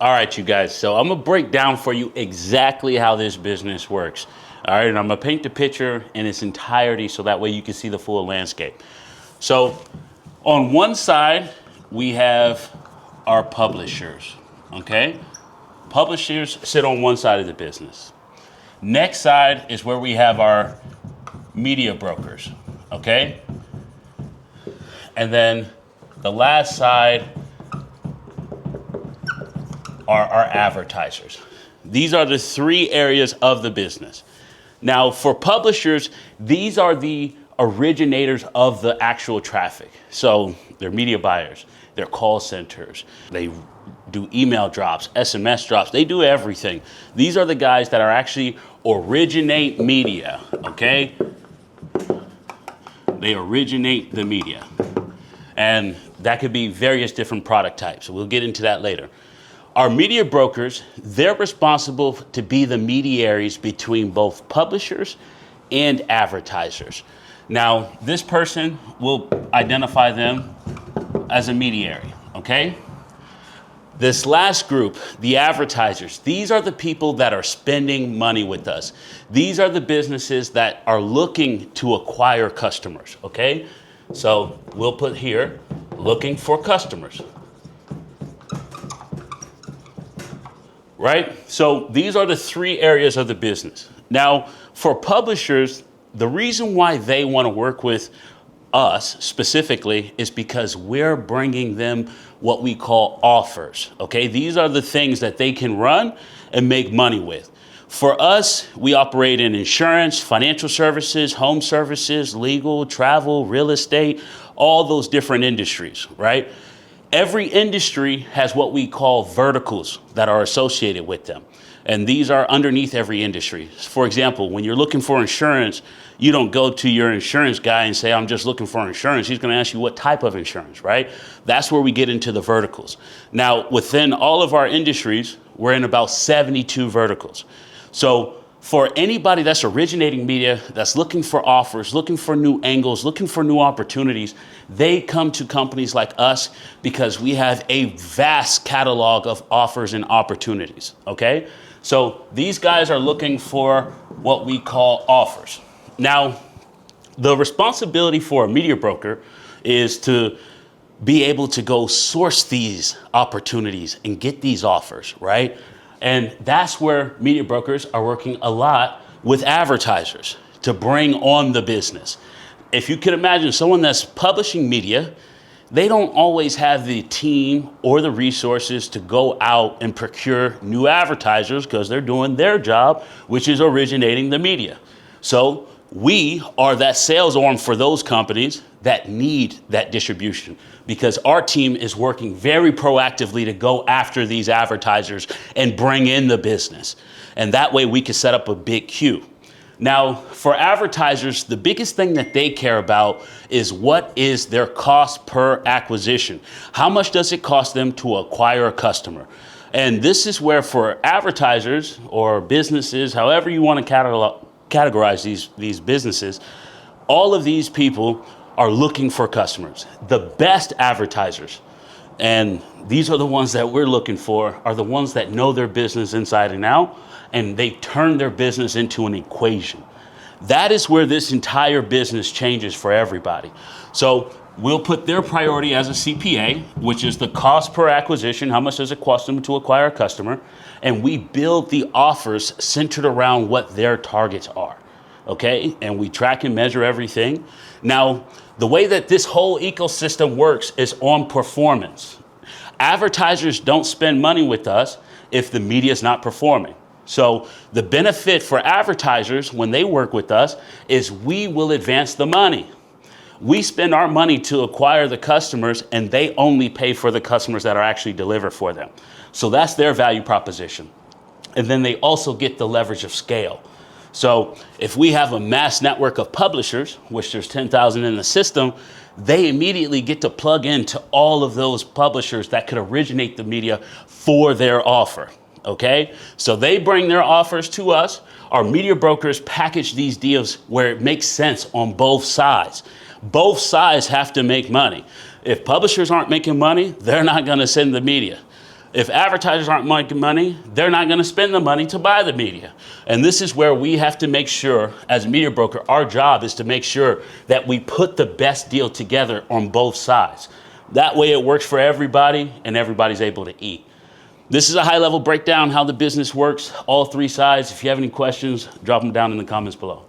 All right, you guys, so I'm gonna break down for you exactly how this business works. All right, and I'm gonna paint the picture in its entirety so that way you can see the full landscape. So on one side, we have our publishers, okay? Publishers sit on one side of the business. Next side is where we have our media brokers, okay? And then the last side are our advertisers. These are the three areas of the business. Now, for publishers, these are the originators of the actual traffic. So they're media buyers, they're call centers, they do email drops, SMS drops, they do everything. These are the guys that are actually originate media, okay? They originate the media. And that could be various different product types. We'll get into that later. Our media brokers, they're responsible to be the mediaries between both publishers and advertisers. Now, this person will identify them as a mediary, okay? This last group, the advertisers, these are the people that are spending money with us. These are the businesses that are looking to acquire customers, okay? So we'll put here, looking for customers. Right? So these are the three areas of the business. Now, for publishers, the reason why they want to work with us specifically is because we're bringing them what we call offers, okay? These are the things that they can run and make money with. For us, we operate in insurance, financial services, home services, legal, travel, real estate, all those different industries, right? Every industry has what we call verticals that are associated with them. And these are underneath every industry. For example, when you're looking for insurance, you don't go to your insurance guy and say, I'm just looking for insurance. He's going to ask you what type of insurance, right? That's where we get into the verticals. Now, within all of our industries, we're in about 72 verticals. So for anybody that's originating media, that's looking for offers, looking for new angles, looking for new opportunities, they come to companies like us because we have a vast catalog of offers and opportunities, okay? So these guys are looking for what we call offers. Now, the responsibility for a media broker is to be able to go source these opportunities and get these offers, right? And that's where media brokers are working a lot with advertisers to bring on the business. If you could imagine someone that's publishing media, they don't always have the team or the resources to go out and procure new advertisers because they're doing their job, which is originating the media. So we are that sales arm for those companies that need that distribution because our team is working very proactively to go after these advertisers and bring in the business. And that way we can set up a big queue. Now, for advertisers, the biggest thing that they care about is what is their cost per acquisition? How much does it cost them to acquire a customer? And this is where for advertisers or businesses, however you want to categorize these businesses, all of these people are looking for customers. The best advertisers, and these are the ones that we're looking for, are the ones that know their business inside and out, and they turn their business into an equation. That is where this entire business changes for everybody. So we'll put their priority as a CPA, which is the cost per acquisition, how much does it cost them to acquire a customer, and we build the offers centered around what their targets are, okay? And we track and measure everything. Now, the way that this whole ecosystem works is on performance. Advertisers don't spend money with us if the media is not performing. So the benefit for advertisers when they work with us is we will advance the money. We spend our money to acquire the customers and they only pay for the customers that are actually delivered for them. So that's their value proposition. And then they also get the leverage of scale. So if we have a mass network of publishers, which there's 10,000 in the system, they immediately get to plug into all of those publishers that could originate the media for their offer. Okay, so they bring their offers to us. Our media brokers package these deals where it makes sense on both sides. Both sides have to make money. If publishers aren't making money, they're not going to send the media. If advertisers aren't making money, they're not going to spend the money to buy the media. And this is where we have to make sure, as a media broker, our job is to make sure that we put the best deal together on both sides. That way it works for everybody and everybody's able to eat. This is a high-level breakdown how the business works, all three sides. If you have any questions, drop them down in the comments below.